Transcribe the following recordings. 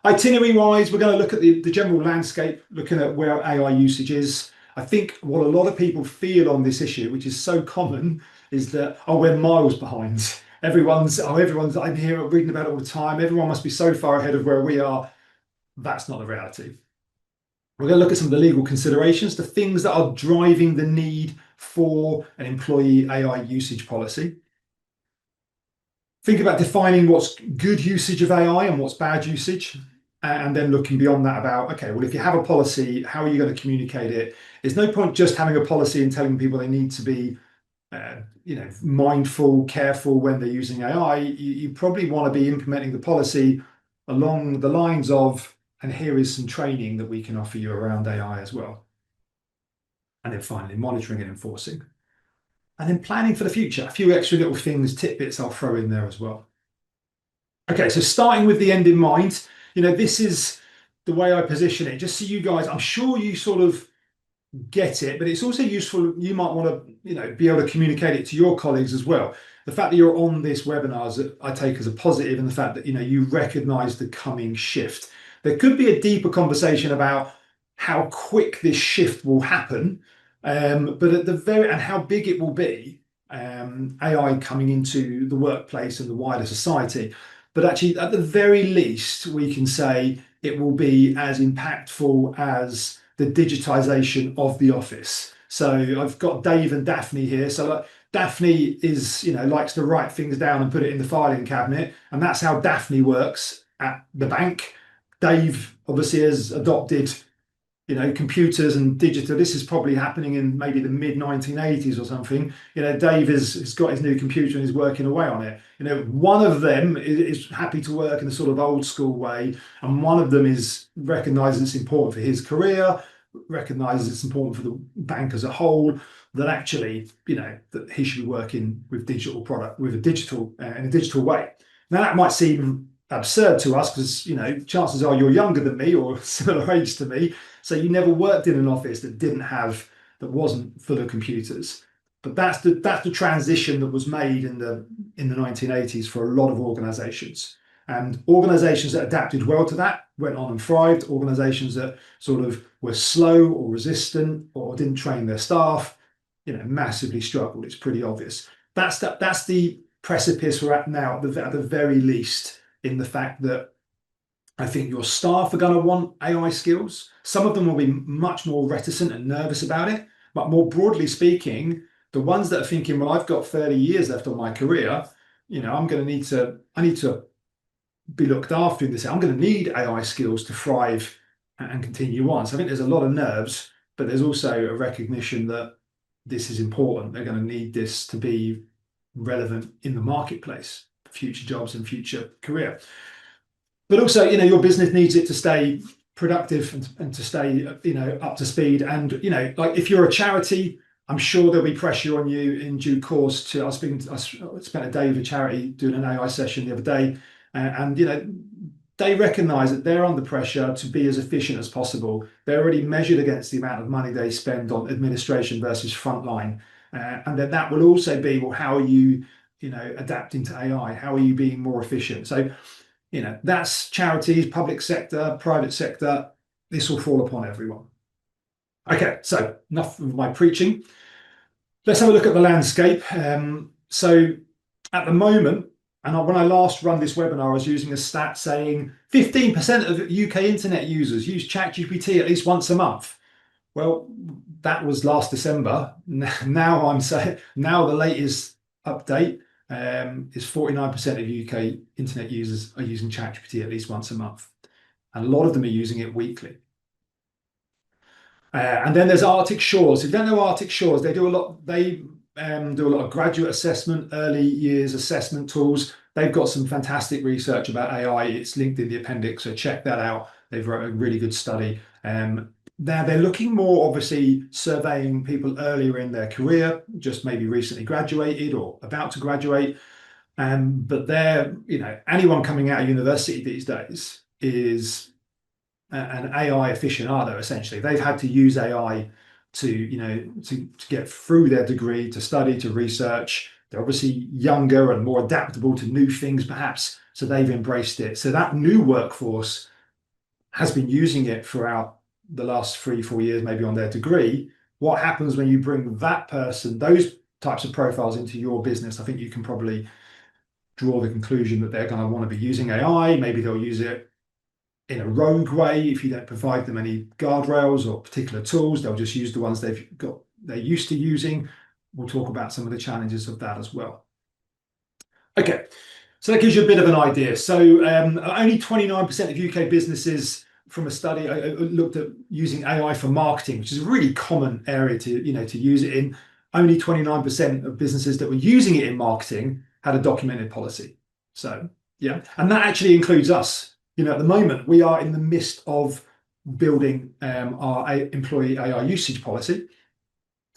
Itinerary wise, we're going to look at the general landscape, looking at where AI usage is. I think what a lot of people feel on this issue, which is so common, is that, oh, we're miles behind. Everyone's, I'm here reading about it all the time. Everyone must be so far ahead of where we are. That's not the reality. We're going to look at some of the legal considerations, the things that are driving the need for an employee AI usage policy. Think about defining what's good usage of AI and what's bad usage, and then looking beyond that about, okay, well, if you have a policy, how are you going to communicate it? There's no point just having a policy and telling people they need to be mindful, careful when they're using AI. You probably want to be implementing the policy along the lines of, and here is some training that we can offer you around AI as well. And then finally, monitoring and enforcing. And then planning for the future. A few extra little things, tidbits I'll throw in there as well. Okay, so starting with the end in mind, this is the way I position it, just so you guys, I'm sure you sort of get it, but it's also useful. You might want to, be able to communicate it to your colleagues as well. The fact that you're on this webinar, I take as a positive, and the fact that, you recognize the coming shift. There could be a deeper conversation about how quick this shift will happen, but at the and how big it will be, AI coming into the workplace and the wider society. But actually, at the very least, we can say it will be as impactful as the digitization of the office. So I've got Dave and Daphne here. So Daphne is, likes to write things down and put it in the filing cabinet, and that's how Daphne works at the bank. Dave obviously has adopted, computers and digital. This is probably happening in maybe the mid 1980s or something. Dave has got his new computer and is working away on it. One of them is happy to work in a sort of old school way, and one of them is recognizes it's important for his career, recognizes it's important for the bank as a whole, that actually, that he should be working with digital product, with a digital in a digital way. Now that might seem absurd to us because chances are you're younger than me or similar age to me, so you never worked in an office that wasn't full of computers. But that's the transition that was made in the 1980s for a lot of organizations. And organizations that adapted well to that went on and thrived. Organizations that sort of were slow or resistant or didn't train their staff, massively struggled. It's pretty obvious. That's the precipice we're at now, at the very least, in the fact that I think your staff are going to want AI skills. Some of them will be much more reticent and nervous about it. But more broadly speaking, the ones that are thinking, well, I've got 30 years left on my career, I need to be looked after in this. I'm going to need AI skills to thrive and continue on. So I think there's a lot of nerves, but there's also a recognition that this is important. They're going to need this to be relevant in the marketplace, future jobs and future career. But also, your business needs it to stay productive and to stay, up to speed. And, like if you're a charity, I'm sure there'll be pressure on you in due course I spent a day with a charity doing an AI session the other day, and they recognize that they're under pressure to be as efficient as possible. They're already measured against the amount of money they spend on administration versus frontline. And then that will also be, well, how are you, adapting to AI? How are you being more efficient? So, that's charities, public sector, private sector. This will fall upon everyone. Okay, so enough of my preaching. Let's have a look at the landscape. So at the moment, and when I last run this webinar, I was using a stat saying 15% of UK internet users use ChatGPT at least once a month. Well, that was last December. Now the latest update is 49% of UK internet users are using ChatGPT at least once a month. And a lot of them are using it weekly. And then there's Arctic Shores. If you don't know Arctic Shores, they do a lot. They do a lot of graduate assessment, early years assessment tools. They've got some fantastic research about AI. It's linked in the appendix, so check that out. They've wrote a really good study. Now they're looking more, obviously, surveying people earlier in their career, just maybe recently graduated or about to graduate. But they're, anyone coming out of university these days is an AI aficionado, essentially. They've had to use AI to get through their degree, to study, to research. They're obviously younger and more adaptable to new things, perhaps, so they've embraced it. So that new workforce has been using it throughout the last 3-4 years, maybe on their degree, what happens when you bring that person, those types of profiles into your business? I think you can probably draw the conclusion that they're going to want to be using AI. Maybe they'll use it in a rogue way. If you don't provide them any guardrails or particular tools, they'll just use the ones they're used to using. We'll talk about some of the challenges of that as well. Okay, so that gives you a bit of an idea. So only 29% of UK businesses, from a study, looked at using AI for marketing, which is a really common area to use it in. Only 29% of businesses that were using it in marketing had a documented policy. So yeah, and that actually includes us. At the moment, we are in the midst of building our employee AI usage policy.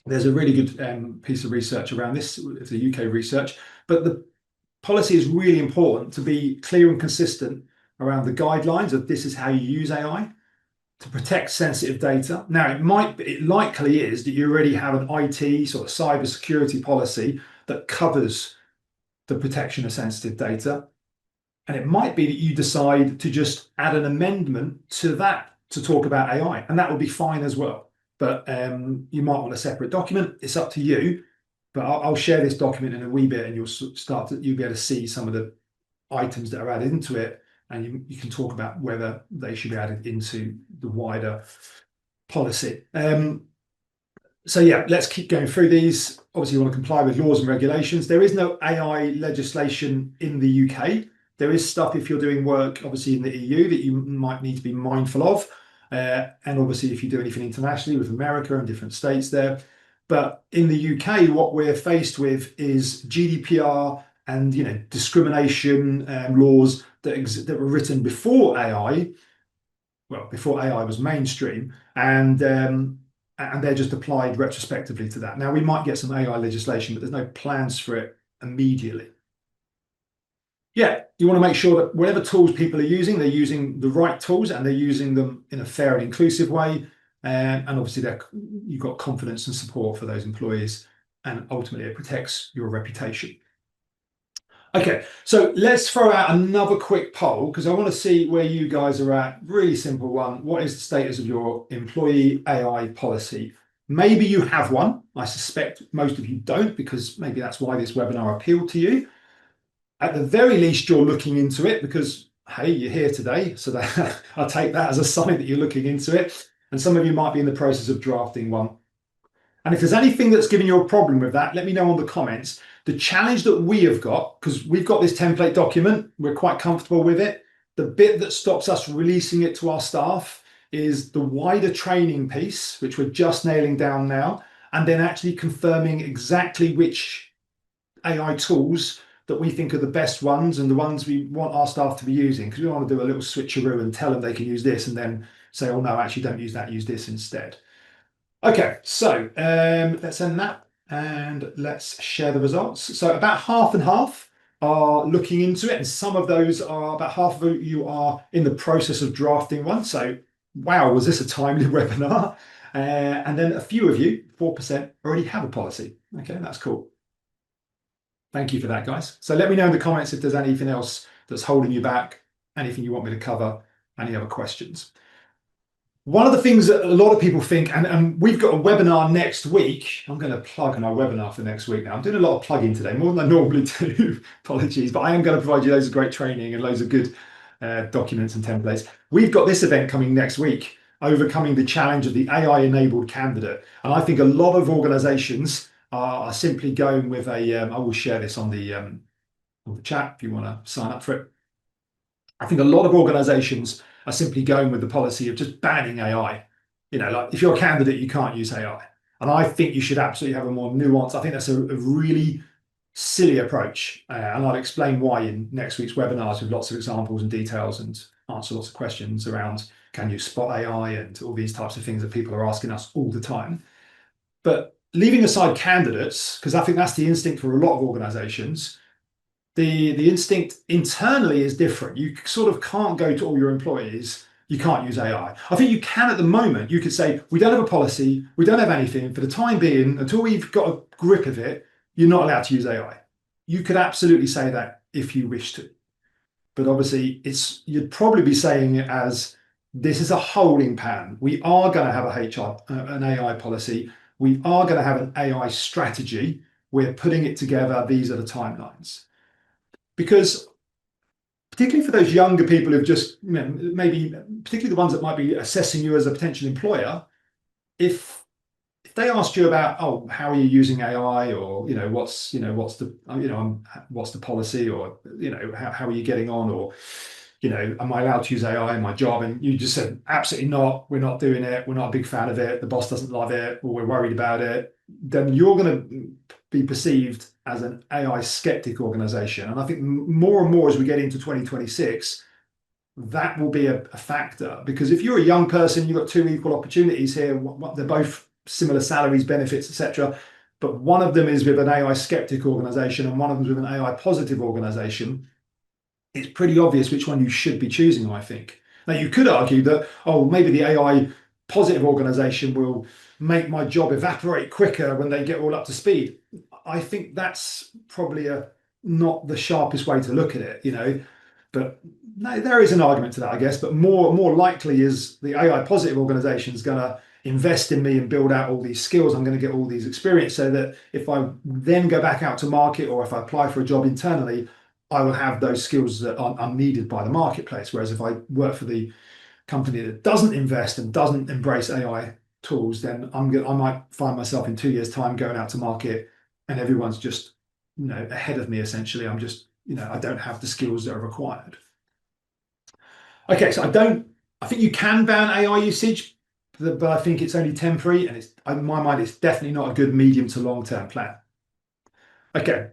There's a really good piece of research around this, it's the UK research, but the policy is really important to be clear and consistent around the guidelines of this is how you use AI to protect sensitive data. Now, it likely is that you already have an IT sort of cyber security policy that covers the protection of sensitive data. And it might be that you decide to just add an amendment to that to talk about AI, and that will be fine as well. But you might want a separate document. It's up to you. But I'll share this document in a wee bit, and you'll be able to see some of the items that are added into it, and you can talk about whether they should be added into the wider policy. So yeah, let's keep going through these. Obviously, you want to comply with laws and regulations. There is no AI legislation in the UK. There is stuff if you're doing work, obviously, in the EU that you might need to be mindful of. And obviously, if you do anything internationally with America and different states there. But in the UK, what we're faced with is GDPR and discrimination laws that were written before AI, well, before AI was mainstream, and they're just applied retrospectively to that. Now, we might get some AI legislation, but there's no plans for it immediately. Yeah, you want to make sure that whatever tools people are using, they're using the right tools and they're using them in a fair and inclusive way. And obviously, you've got confidence and support for those employees, and ultimately, it protects your reputation. Okay, so let's throw out another quick poll because I want to see where you guys are at. Really simple one. What is the status of your employee AI policy? Maybe you have one. I suspect most of you don't, because maybe that's why this webinar appealed to you. At the very least, you're looking into it because, hey, you're here today. So I'll take that as a sign that you're looking into it. And some of you might be in the process of drafting one. And if there's anything that's giving you a problem with that, let me know in the comments. The challenge that we have got, because we've got this template document, we're quite comfortable with it. The bit that stops us releasing it to our staff is the wider training piece, which we're just nailing down now, and then actually confirming exactly which AI tools that we think are the best ones and the ones we want our staff to be using, because we want to do a little switcheroo and tell them they can use this and then say, oh no, actually don't use that, use this instead. Okay, so let's end that and let's share the results. So about half and half are looking into it, and some of those are, about half of you are in the process of drafting one. So wow, was this a timely webinar? And then a few of you, 4%, already have a policy. Okay, that's cool. Thank you for that, guys. So let me know in the comments if there's anything else that's holding you back, anything you want me to cover, any other questions. One of the things that a lot of people think, and we've got a webinar next week. I'm going to plug on our webinar for next week now. I'm doing a lot of plugging today, more than I normally do. Apologies, but I am going to provide you loads of great training and loads of good documents and templates. We've got this event coming next week, Overcoming the Challenge of the AI-Enabled Candidate. And I think a lot of organizations are simply going with I will share this on the chat if you want to sign up for it. I think a lot of organizations are simply going with the policy of just banning AI. Like if you're a candidate, you can't use AI. And I think you should absolutely have a more nuanced, I think that's a really silly approach. And I'll explain why in next week's webinars with lots of examples and details and answer lots of questions around can you spot AI and all these types of things that people are asking us all the time. But leaving aside candidates, because I think that's the instinct for a lot of organizations, the instinct internally is different. You sort of can't go to all your employees, you can't use AI. I think you can at the moment. You could say, we don't have a policy, we don't have anything. For the time being, until we've got a grip of it, you're not allowed to use AI. You could absolutely say that if you wish to. But obviously, you'd probably be saying it as this is a holding pattern. We are going to have an AI policy. We are going to have an AI strategy. We're putting it together. These are the timelines. Because particularly for those younger people who've just, maybe particularly the ones that might be assessing you as a potential employer, if they asked you about, oh, how are you using AI, or what's the policy, or how are you getting on, or am I allowed to use AI in my job? And you just said, absolutely not. We're not doing it. We're not a big fan of it. The boss doesn't love it, or we're worried about it. Then you're going to be perceived as an AI skeptic organization. And I think more and more as we get into 2026, that will be a factor, because if you're a young person, you've got two equal opportunities here. They're both similar salaries, benefits, etc. But one of them is with an AI skeptic organization and one of them is with an AI positive organization. It's pretty obvious which one you should be choosing, I think. Now, you could argue that, oh, maybe the AI positive organization will make my job evaporate quicker when they get all up to speed. I think that's probably not the sharpest way to look at it, But no, there is an argument to that, I guess. But more likely is the AI positive organization is going to invest in me and build out all these skills. I'm going to get all these experience so that if I then go back out to market, or if I apply for a job internally, I will have those skills that are needed by the marketplace. Whereas if I work for the company that doesn't invest and doesn't embrace AI tools, then I might find myself in 2 years' time going out to market and everyone's just ahead of me. Essentially, I'm just I don't have the skills that are required. Okay, so I think you can ban AI usage, but I think it's only temporary, and in my mind, it's definitely not a good medium to long-term plan. Okay,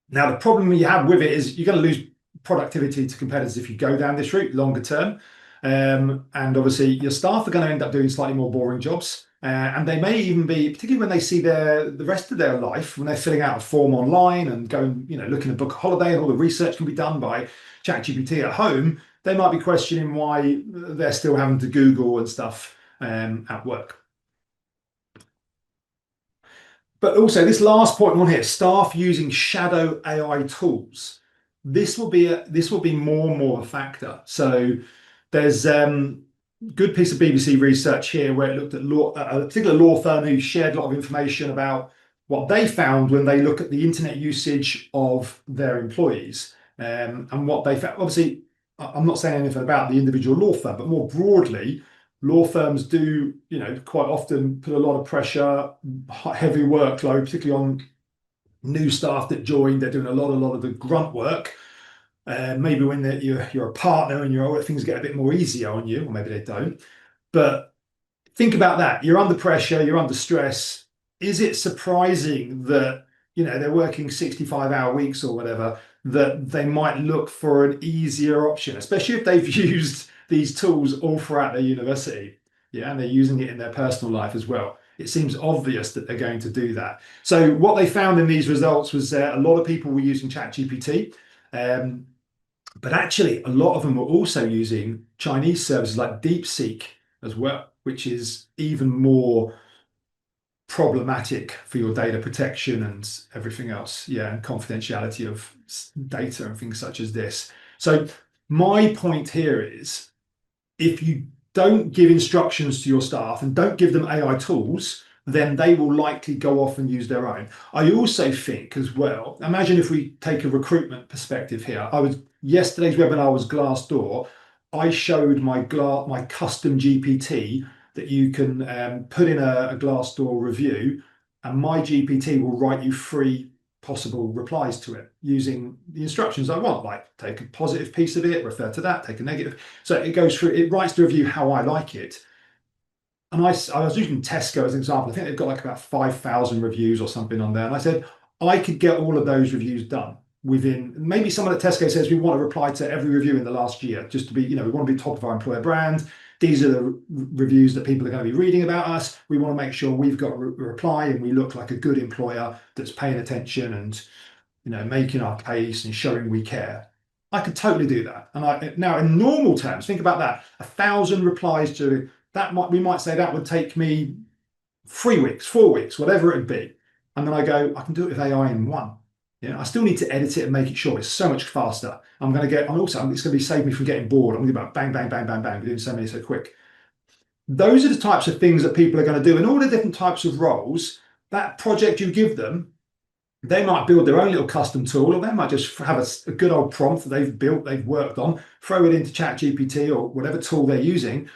now the problem you have with it is you're going to lose productivity to competitors if you go down this route longer term. And obviously your staff are going to end up doing slightly more boring jobs. And they may even be, particularly when they see the rest of their life, when they're filling out a form online and going, looking to book a holiday, and all the research can be done by ChatGPT at home, they might be questioning why they're still having to Google and stuff at work. But also this last point on here, staff using shadow AI tools. This will be more and more of a factor. So there's good piece of BBC research here where it looked at a particular law firm who shared a lot of information about what they found when they look at the internet usage of their employees, and what they found. Obviously, I'm not saying anything about the individual law firm, but more broadly, law firms do, quite often put a lot of pressure, heavy workload, particularly on new staff that join. They're doing a lot of the grunt work. Maybe when you're a partner and things get a bit more easier on you, or maybe they don't. But think about that. You're under pressure, you're under stress. Is it surprising that, they're working 65-hour weeks or whatever, that they might look for an easier option, especially if they've used these tools all throughout their university, and they're using it in their personal life as well? It seems obvious that they're going to do that. So what they found in these results was a lot of people were using ChatGPT, but actually a lot of them were also using Chinese services like DeepSeek as well, which is even more problematic for your data protection and everything else, and confidentiality of data and things such as this. So my point here is, if you don't give instructions to your staff and don't give them AI tools, then they will likely go off and use their own. I also think as well, imagine if we take a recruitment perspective here. Yesterday's webinar was Glassdoor. I showed my custom GPT that you can put in a Glassdoor review, and my GPT will write you 3 possible replies to it using the instructions I want, like take a positive piece of it, refer to that, take a negative. So it writes the review how I like it. And I was using Tesco as an example. I think they've got like about 5,000 reviews or something on there. And I said, I could get all of those reviews done within, maybe someone at Tesco says, we want to reply to every review in the last year, just to be, we want to be top of our employer brand. These are the reviews that people are going to be reading about us. We want to make sure we've got a reply and we look like a good employer that's paying attention and, making our case and showing we care. I could totally do that. And now in normal terms, think about that. 1,000 replies to that, we might say that would take me 3 weeks, 4 weeks, whatever it would be. And then I can do it with AI in 1. Yeah, I still need to edit it and make it sure it's so much faster. It's going to be save me from getting bored. I'm going to be like bang, bang, bang, bang, bang, doing so many so quick. Those are the types of things that people are going to do in all the different types of roles. That project you give them, they might build their own little custom tool, or they might just have a good old prompt that they've built, they've worked on, throw it into ChatGPT or whatever tool they're using,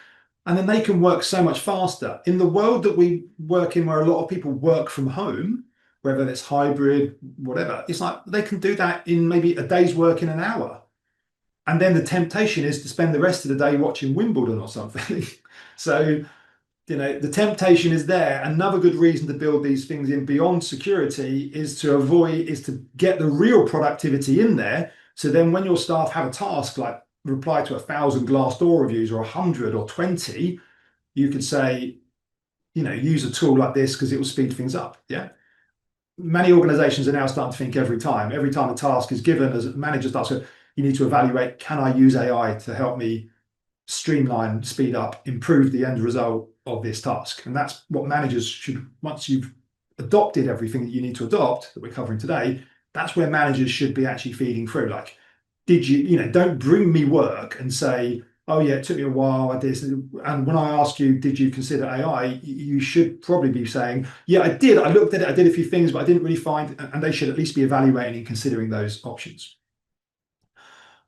and then they can work so much faster. In the world that we work in, where a lot of people work from home, whether it's hybrid, whatever, it's like they can do that in maybe a day's work in an hour. And then the temptation is to spend the rest of the day watching Wimbledon or something. So, the temptation is there. Another good reason to build these things in beyond security is to get the real productivity in there. So then when your staff have a task like reply to 1,000 Glassdoor reviews or 100 or 20, you could say, use a tool like this because it will speed things up. Yeah. Many organizations are now starting to think every time a task is given, as a manager starts to, you need to evaluate, can I use AI to help me streamline, speed up, improve the end result of this task? And that's what managers should, once you've adopted everything that you need to adopt that we're covering today, that's where managers should be actually feeding through. Like, don't bring me work and say, oh yeah, it took me a while, I did this. And when I ask you, did you consider AI? You should probably be saying, yeah, I did. I looked at it, I did a few things, but I didn't really find, and they should at least be evaluating and considering those options.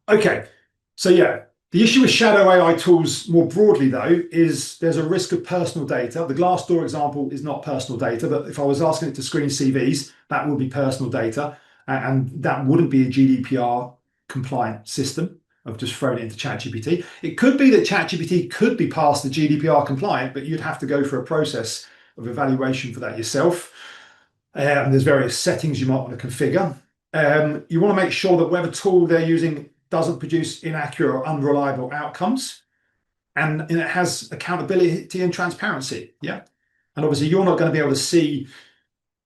Okay, so yeah, the issue with shadow AI tools more broadly, though, is there's a risk of personal data. The Glassdoor example is not personal data, but if I was asking it to screen CVs, that would be personal data, and that wouldn't be a GDPR compliant system of just throwing it into ChatGPT. It could be that ChatGPT could be past the GDPR compliant, but you'd have to go through a process of evaluation for that yourself. There's various settings you might want to configure. You want to make sure that whatever tool they're using doesn't produce inaccurate or unreliable outcomes, and it has accountability and transparency. Yeah. And obviously you're not going to be able to see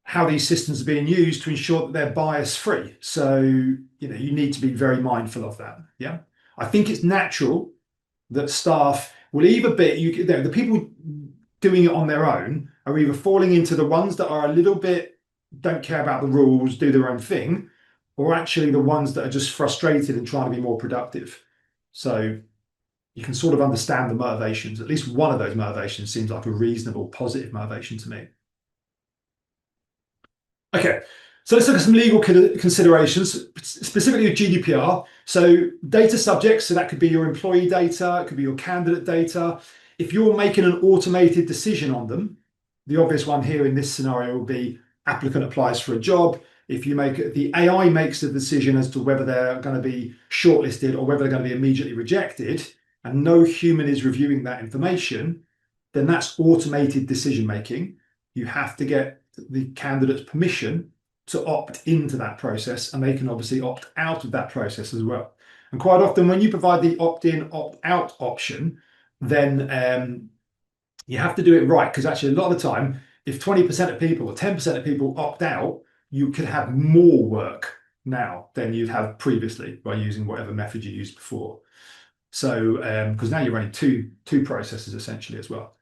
how these systems are being used to ensure that they're bias free. So, you need to be very mindful of that. Yeah. I think it's natural that staff will either be, the people doing it on their own are either falling into the ones that are a little bit, don't care about the rules, do their own thing, or actually the ones that are just frustrated and trying to be more productive. So you can sort of understand the motivations. At least one of those motivations seems like a reasonable, positive motivation to me. Okay, so let's look at some legal considerations, specifically with GDPR. So data subjects, so that could be your employee data, it could be your candidate data. If you're making an automated decision on them, the obvious one here in this scenario will be applicant applies for a job. If the AI makes the decision as to whether they're going to be shortlisted or whether they're going to be immediately rejected, and no human is reviewing that information, then that's automated decision making. You have to get the candidate's permission to opt into that process, and they can obviously opt out of that process as well. And quite often when you provide the opt-in, opt-out option, then you have to do it right, because actually a lot of the time, if 20% of people or 10% of people opt out, you could have more work now than you'd have previously by using whatever method you used before. So, because now you're running two processes essentially as well.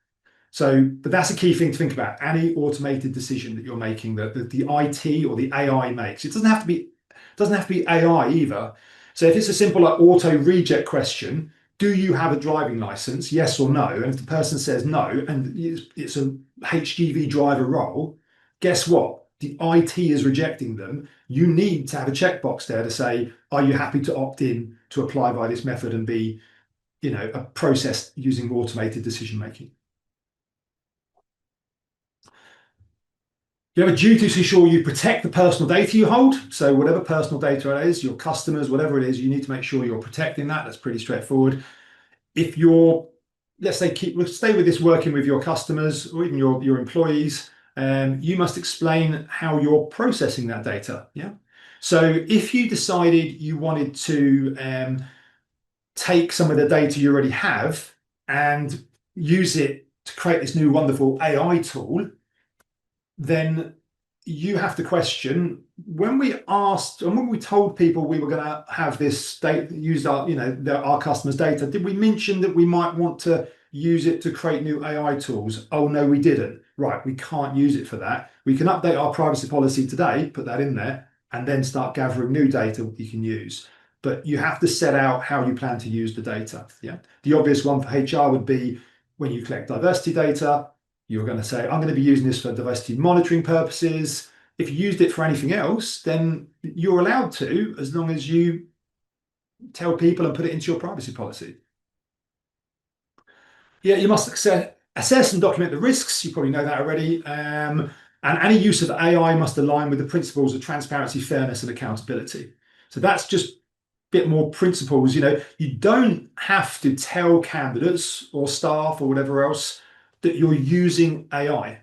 So, but that's a key thing to think about. Any automated decision that you're making, that the IT or the AI makes, it doesn't have to be AI either. So if it's a simple like auto reject question, do you have a driving license? Yes or no? And if the person says no, and it's a HGV driver role, guess what? The IT is rejecting them. You need to have a checkbox there to say, are you happy to opt in to apply by this method and be, a process using automated decision making? You have a duty to ensure you protect the personal data you hold. So whatever personal data it is, your customers, whatever it is, you need to make sure you're protecting that. That's pretty straightforward. If you're, let's say, stay with this working with your customers or even your employees, you must explain how you're processing that data. Yeah. So if you decided you wanted to take some of the data you already have and use it to create this new wonderful AI tool, then you have to question, when we asked and when we told people we were going to have this data, use our customers' data, did we mention that we might want to use it to create new AI tools? Oh no, we didn't. Right, we can't use it for that. We can update our privacy policy today, put that in there, and then start gathering new data that you can use. But you have to set out how you plan to use the data. Yeah. The obvious one for HR would be when you collect diversity data, you're going to say, I'm going to be using this for diversity monitoring purposes. If you used it for anything else, then you're allowed to, as long as you tell people and put it into your privacy policy. Yeah, you must assess and document the risks. You probably know that already. And any use of AI must align with the principles of transparency, fairness, and accountability. So that's just a bit more principles. You don't have to tell candidates or staff or whatever else that you're using AI.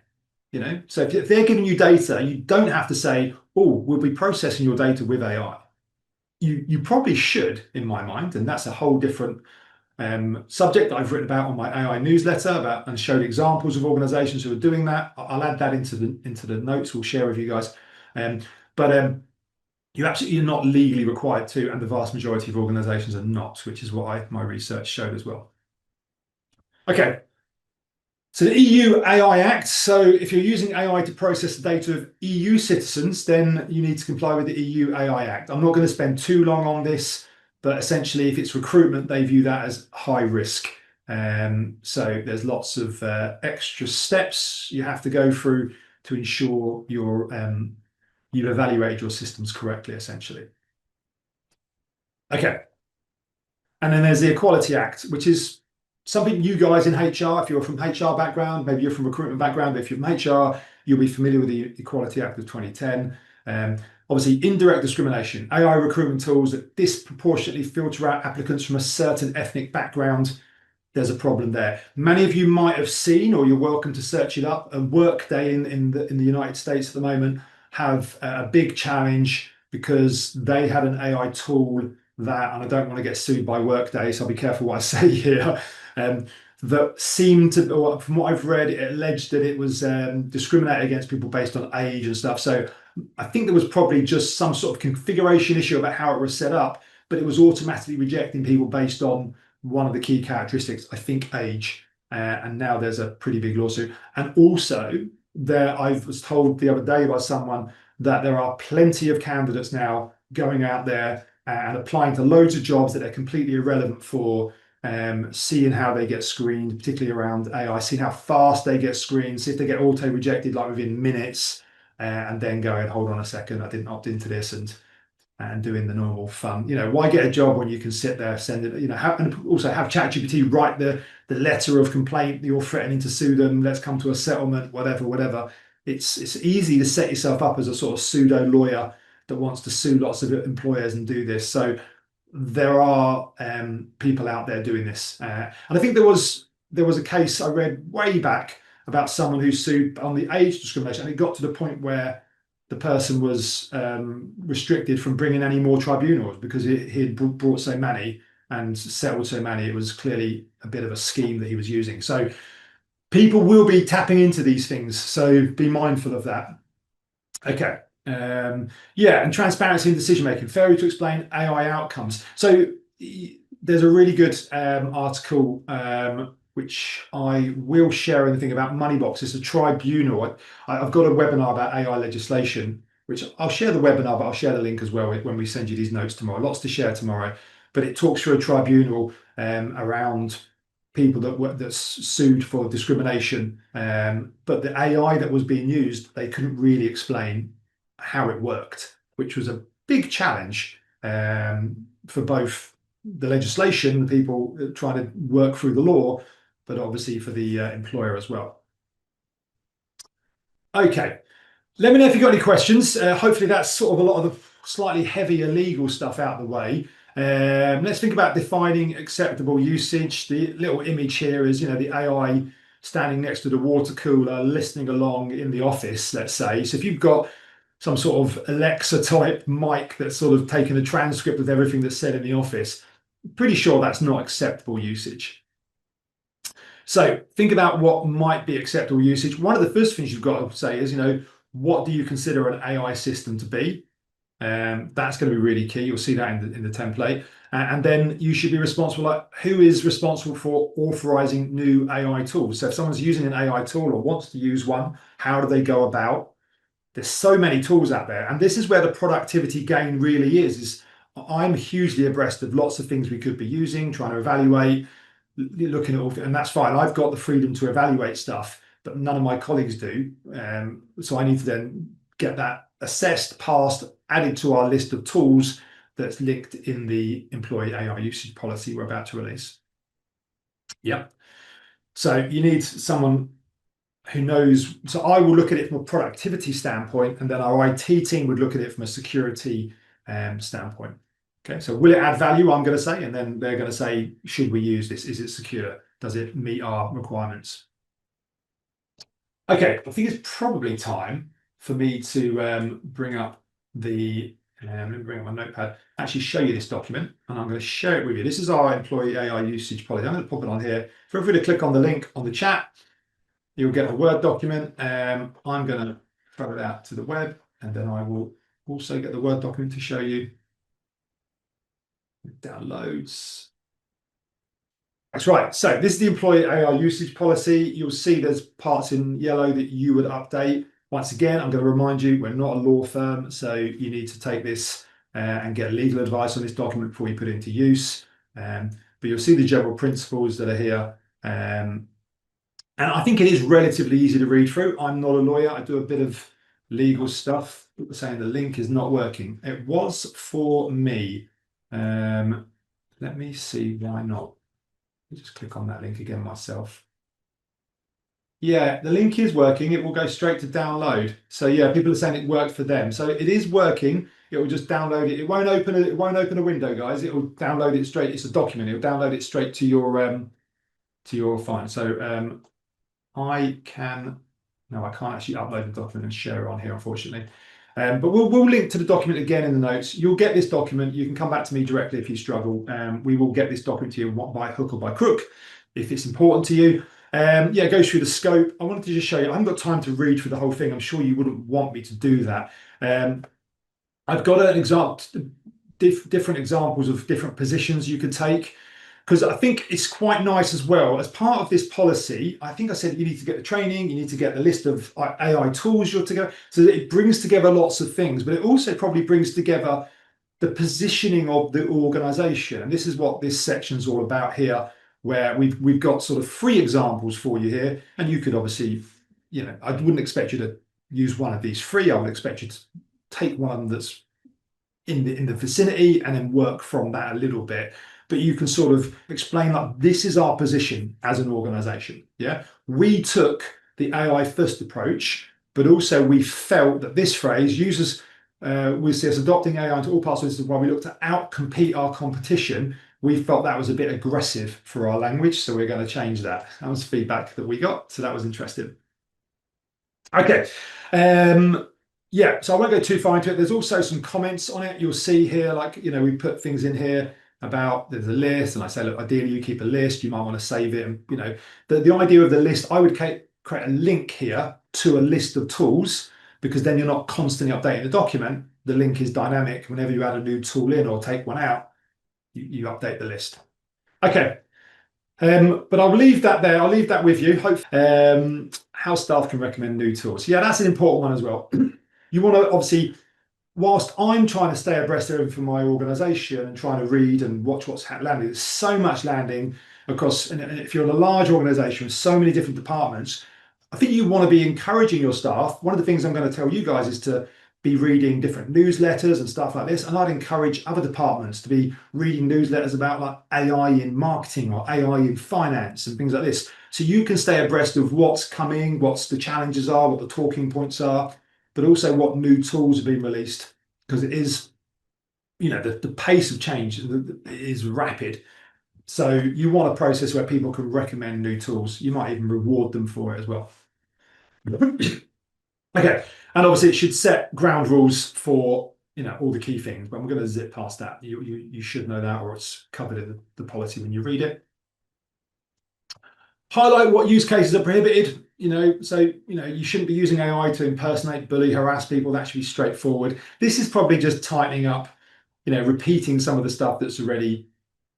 So if they're giving you data, you don't have to say, "Oh, we'll be processing your data with AI." You probably should, in my mind, and that's a whole different subject that I've written about on my AI newsletter and showed examples of organizations who are doing that. I'll add that into the notes we'll share with you guys. But you're not legally required to, and the vast majority of organizations are not, which is what my research showed as well. Okay. So the EU AI Act. So if you're using AI to process the data of EU citizens, then you need to comply with the EU AI Act. I'm not going to spend too long on this, but essentially, if it's recruitment, they view that as high risk. So there's lots of extra steps you have to go through to ensure you've evaluated your systems correctly, essentially. Okay. And then there's the Equality Act, which is something you guys in HR, if you're from HR background, maybe you're from recruitment background, but if you're from HR, you'll be familiar with the Equality Act of 2010. Obviously, indirect discrimination, AI recruitment tools that disproportionately filter out applicants from a certain ethnic background. There's a problem there. Many of you might have seen, or you're welcome to search it up, a Workday in the United States at the moment have a big challenge because they had an AI tool that, and I don't want to get sued by Workday, so I'll be careful what I say here, that seemed to, or from what I've read, it alleged that it was discriminated against people based on age and stuff. So I think there was probably just some sort of configuration issue about how it was set up, but it was automatically rejecting people based on one of the key characteristics, I think age. And now there's a pretty big lawsuit. And also, I was told the other day by someone that there are plenty of candidates now going out there and applying to loads of jobs that they're completely irrelevant for, seeing how they get screened, particularly around AI, seeing how fast they get screened, see if they get auto-rejected like within minutes, and then going, hold on a second, I didn't opt into this, and doing the normal fun. Why get a job when you can sit there, send it, and also have ChatGPT write the letter of complaint that you're threatening to sue them, let's come to a settlement, whatever. It's easy to set yourself up as a sort of pseudo lawyer that wants to sue lots of employers and do this. So there are people out there doing this. And I think there was a case I read way back about someone who sued on the age discrimination, and it got to the point where the person was restricted from bringing any more tribunals because he had brought so many and settled so many. It was clearly a bit of a scheme that he was using. So people will be tapping into these things. So be mindful of that. Okay. Yeah, and transparency in decision making, failure to explain AI outcomes. So there's a really good article which I will share anything about Moneybox. It's a tribunal. I've got a webinar about AI legislation, which I'll share the webinar, but I'll share the link as well when we send you these notes tomorrow. Lots to share tomorrow, but it talks through a tribunal around people that's sued for discrimination, but the AI that was being used, they couldn't really explain how it worked, which was a big challenge for both the legislation, the people trying to work through the law, but obviously for the employer as well. Okay, let me know if you've got any questions. Hopefully that's sort of a lot of the slightly heavier legal stuff out of the way. Let's think about defining acceptable usage. The little image here is, the AI standing next to the water cooler, listening along in the office, let's say. So if you've got some sort of Alexa type mic that's sort of taken a transcript of everything that's said in the office, I'm pretty sure that's not acceptable usage. So think about what might be acceptable usage. One of the first things you've got to say is, what do you consider an AI system to be? That's going to be really key. You'll see that in the template. And then you should be responsible, like who is responsible for authorizing new AI tools? So if someone's using an AI tool or wants to use one, how do they go about There's so many tools out there, and this is where the productivity gain really is I'm hugely abreast of lots of things we could be using, trying to evaluate, looking at all, and that's fine. I've got the freedom to evaluate stuff, but none of my colleagues do. So I need to then get that assessed, passed, added to our list of tools that's linked in the employee AI usage policy we're about to release. Yep. So you need someone who knows. So I will look at it from a productivity standpoint, and then our IT team would look at it from a security standpoint. Okay, so will it add value? I'm going to say, and then they're going to say, should we use this? Is it secure? Does it meet our requirements? Okay, I think it's probably time for me to bring up the, let me bring up my notepad, actually show you this document, and I'm going to share it with you. This is our employee AI usage policy. I'm going to pop it on here. Feel free to click on the link on the chat. You'll get a Word document. I'm going to throw it out to the web, and then I will also get the Word document to show you. It downloads. That's right. So this is the employee AI usage policy. You'll see there's parts in yellow that you would update. Once again, I'm going to remind you, we're not a law firm, so you need to take this and get legal advice on this document before you put it into use. But you'll see the general principles that are here. And I think it is relatively easy to read through. I'm not a lawyer. I do a bit of legal stuff. People are saying the link is not working. It was for me. Let me see why not. Just click on that link again myself. Yeah, the link is working. It will go straight to download. So yeah, people are saying it worked for them. So it is working. It will just download it. It won't open a window, guys. It will download it straight. It's a document. It will download it straight to your phone. So I can't actually upload the document and share it on here, unfortunately. But we'll link to the document again in the notes. You'll get this document. You can come back to me directly if you struggle. We will get this document to you by hook or by crook if it's important to you. Yeah, it goes through the scope. I wanted to just show you. I haven't got time to read through the whole thing. I'm sure you wouldn't want me to do that. I've got an example, different examples of different positions you could take, because I think it's quite nice as well. As part of this policy, I think I said you need to get the training, you need to get the list of AI tools you're together. So it brings together lots of things, but it also probably brings together the positioning of the organization. And this is what this section is all about here, where we've got sort of 3 examples for you here. And you could obviously, I wouldn't expect you to use one of these 3. I would expect you to take one that's in the vicinity and then work from that a little bit. But you can sort of explain, like, this is our position as an organization. Yeah, we took the AI first approach, but also we felt that this phrase, users we see us adopting AI into all parts of the business while we look to outcompete our competition. We felt that was a bit aggressive for our language, so we're going to change that. That was feedback that we got, so that was interesting. Okay. Yeah, so I won't go too far into it. There's also some comments on it. You'll see here, like, we put things in here about there's a list, and I say, look, ideally you keep a list. You might want to save it, and the idea of the list, I would create a link here to a list of tools, because then you're not constantly updating the document. The link is dynamic. Whenever you add a new tool in or take one out, you update the list. Okay. But I'll leave that there. I'll leave that with you. Hopefully, how staff can recommend new tools. Yeah, that's an important one as well. You want to, obviously, whilst I'm trying to stay abreast of everything for my organisation and trying to read and watch what's landing, there's so much landing across. And if you're in a large organisation with so many different departments, I think you want to be encouraging your staff. One of the things I'm going to tell you guys is to be reading different newsletters and stuff like this. And I'd encourage other departments to be reading newsletters about, like, AI in marketing or AI in finance and things like this. So you can stay abreast of what's coming, what the challenges are, what the talking points are, but also what new tools have been released, because it is, the pace of change is rapid. So you want a process where people can recommend new tools. You might even reward them for it as well. Okay, and obviously it should set ground rules for all the key things, but I'm going to zip past that. You should know that, or it's covered in the policy when you read it. Highlight what use cases are prohibited. So you shouldn't be using AI to impersonate, bully, harass people. That should be straightforward. This is probably just tightening up, repeating some of the stuff that's already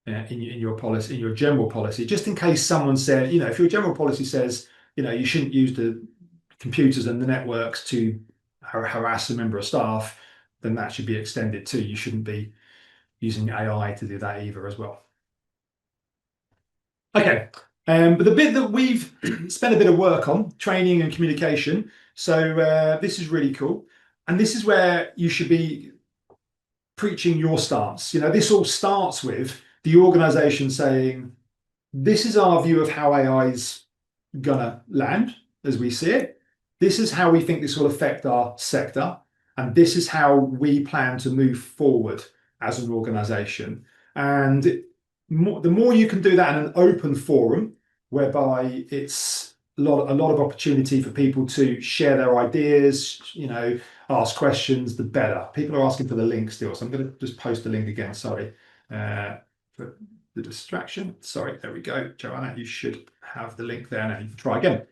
in your policy, in your general policy, just in case someone said, if your general policy says, you shouldn't use the computers and the networks to harass a member of staff, then that should be extended too. You shouldn't be using AI to do that either as well. Okay, but the bit that we've spent a bit of work on, training and communication. So this is really cool. And this is where you should be preaching your stance. This all starts with the organization saying, this is our view of how AI is gonna land as we see it. This is how we think this will affect our sector. And this is how we plan to move forward as an organization. And the more you can do that in an open forum, whereby it's a lot of opportunity for people to share their ideas, ask questions, the better. People are asking for the link still, so I'm going to just post the link again. Sorry for the distraction. Sorry, there we go. Joanna, you should have the link there now. You can try again.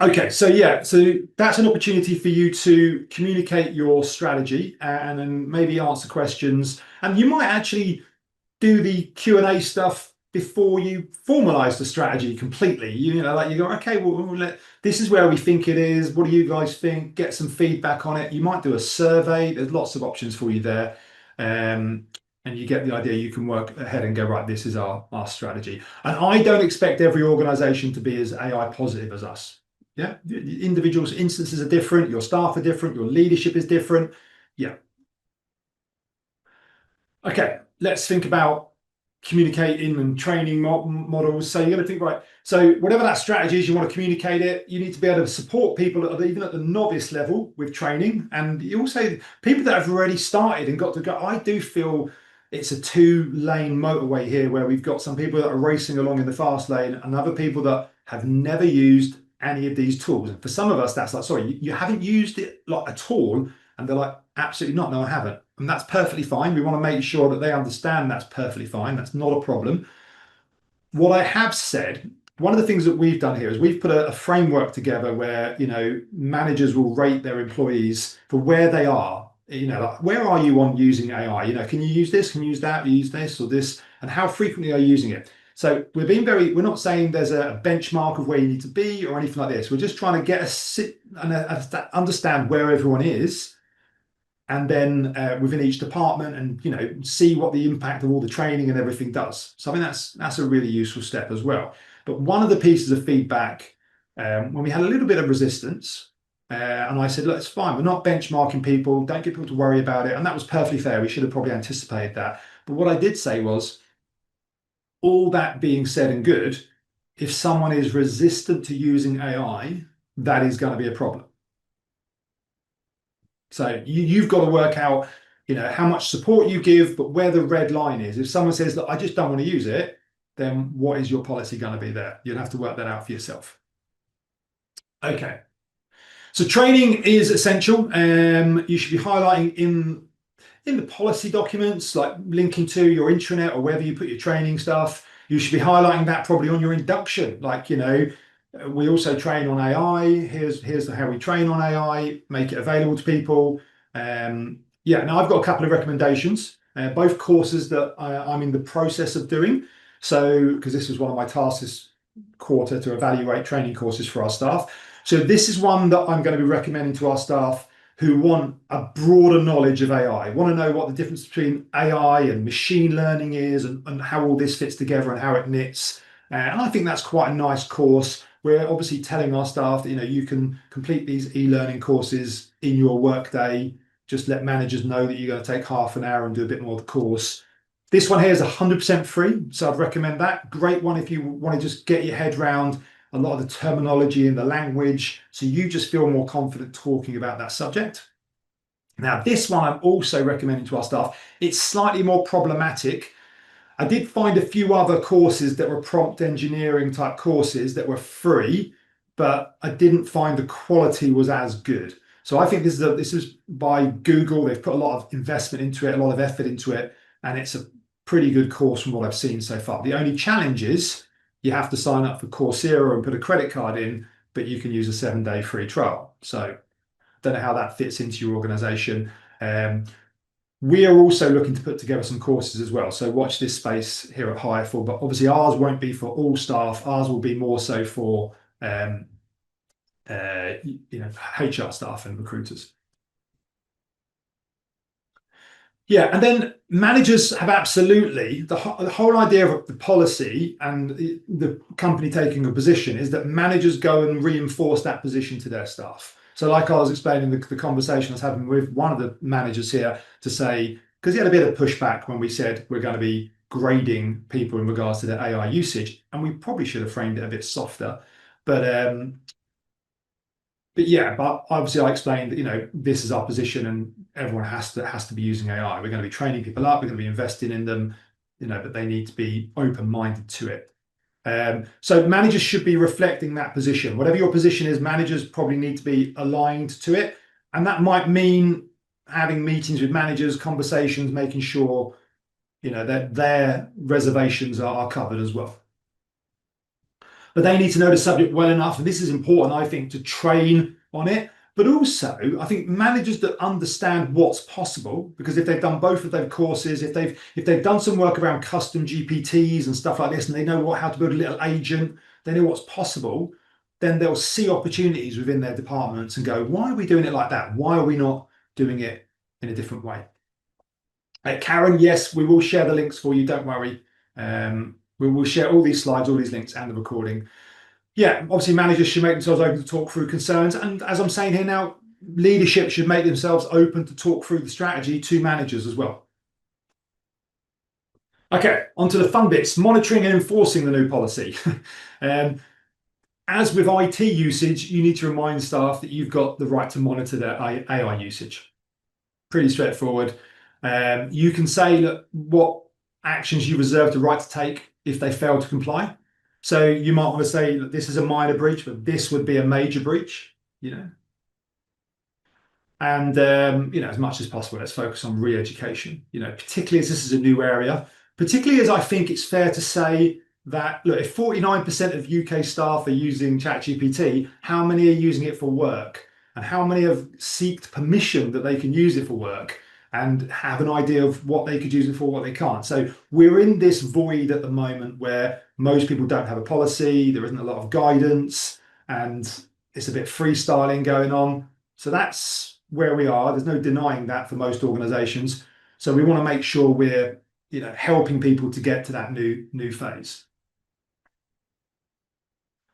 Okay, so yeah, so that's an opportunity for you to communicate your strategy and then maybe answer questions. And you might actually do the Q&A stuff before you formalize the strategy completely. Like you go, okay, well, this is where we think it is. What do you guys think? Get some feedback on it. You might do a survey. There's lots of options for you there. And you get the idea. You can work ahead and go, right, this is our strategy. And I don't expect every organization to be as AI positive as us. Yeah, individuals' instances are different. Your staff are different. Your leadership is different. Yeah. Okay, let's think about communicating and training models. So you're going to think, right, so whatever that strategy is, you want to communicate it. You need to be able to support people even at the novice level with training. And you also, people that have already started and got to go, I do feel it's a two-lane motorway here where we've got some people that are racing along in the fast lane and other people that have never used any of these tools. And for some of us, that's like, sorry, you haven't used it like at all. And they're like, absolutely not. No, I haven't. And that's perfectly fine. We want to make sure that they understand that's perfectly fine. That's not a problem. What I have said, one of the things that we've done here is we've put a framework together where, managers will rate their employees for where they are. Like, where are you on using AI? Can you use this? Can you use that? Use this or this? And how frequently are you using it? So we're not saying there's a benchmark of where you need to be or anything like this. We're just trying to get understand where everyone is, and then within each department, and see what the impact of all the training and everything does. So I mean that's a really useful step as well. But one of the pieces of feedback when we had a little bit of resistance, and I said, look, it's fine. We're not benchmarking people. Don't get people to worry about it. And that was perfectly fair. We should have probably anticipated that. But what I did say was, all that being said and good, if someone is resistant to using AI, that is going to be a problem. So you've got to work out, how much support you give, but where the red line is. If someone says that I just don't want to use it, then what is your policy going to be there? You'll have to work that out for yourself. Okay. So training is essential. You should be highlighting in the policy documents, like linking to your intranet or wherever you put your training stuff. You should be highlighting that probably on your induction. Like, we also train on AI. Here's how we train on AI, make it available to people. Now I've got a couple of recommendations, both courses that I'm in the process of doing. So, because this was one of my tasks this quarter to evaluate training courses for our staff. So this is one that I'm going to be recommending to our staff who want a broader knowledge of AI, want to know what the difference between AI and machine learning is, and how all this fits together and how it knits. And I think that's quite a nice course. We're obviously telling our staff that you can complete these e-learning courses in your workday. Just let managers know that you're going to take half an hour and do a bit more of the course. This one here is 100% free, so I'd recommend that. Great one if you want to just get your head around a lot of the terminology and the language, so you just feel more confident talking about that subject. Now, this one I'm also recommending to our staff. It's slightly more problematic. I did find a few other courses that were prompt engineering type courses that were free, but I didn't find the quality was as good. So I think this is by Google. They've put a lot of investment into it, a lot of effort into it, and it's a pretty good course from what I've seen so far. The only challenge is you have to sign up for Coursera and put a credit card in, but you can use a 7-day free trial. So don't know how that fits into your organization. We are also looking to put together some courses as well. So watch this space here at Hireful, but obviously ours won't be for all staff. Ours will be more so for HR staff and recruiters. Yeah, and then managers have absolutely the whole idea of the policy and the company taking a position is that managers go and reinforce that position to their staff. So, like I was explaining the conversation I was having with one of the managers here to say, because he had a bit of pushback when we said we're going to be grading people in regards to their AI usage, and we probably should have framed it a bit softer. But but obviously I explained that this is our position and everyone has to be using AI. We're going to be training people up, we're going to be investing in them, but they need to be open-minded to it. So managers should be reflecting that position. Whatever your position is, managers probably need to be aligned to it. And that might mean having meetings with managers, conversations, making sure that their reservations are covered as well. But they need to know the subject well enough, and this is important, I think, to train on it. But also, I think managers that understand what's possible, because if they've done both of their courses, if they've done some work around custom GPTs and stuff like this, and they know how to build a little agent, they know what's possible, then they'll see opportunities within their departments and go, why are we doing it like that? Why are we not doing it in a different way? Karen, yes, we will share the links for you. Don't worry. We will share all these slides, all these links, and the recording. Yeah, obviously managers should make themselves open to talk through concerns. And as I'm saying here now, leadership should make themselves open to talk through the strategy to managers as well. Okay, on to the fun bits, monitoring and enforcing the new policy. As with IT usage, you need to remind staff that you've got the right to monitor their AI usage. Pretty straightforward. You can say that what actions you reserve the right to take if they fail to comply. So you might want to say that this is a minor breach, but this would be a major breach, And as much as possible, let's focus on re-education. Particularly as this is a new area. Particularly as I think it's fair to say that look, if 49% of UK staff are using ChatGPT, how many are using it for work, and how many have sought permission that they can use it for work, and have an idea of what they could use it for, what they can't. So we're in this void at the moment where most people don't have a policy, there isn't a lot of guidance, and it's a bit freestyling going on. So that's where we are. There's no denying that for most organizations. So we want to make sure we're helping people to get to that new phase.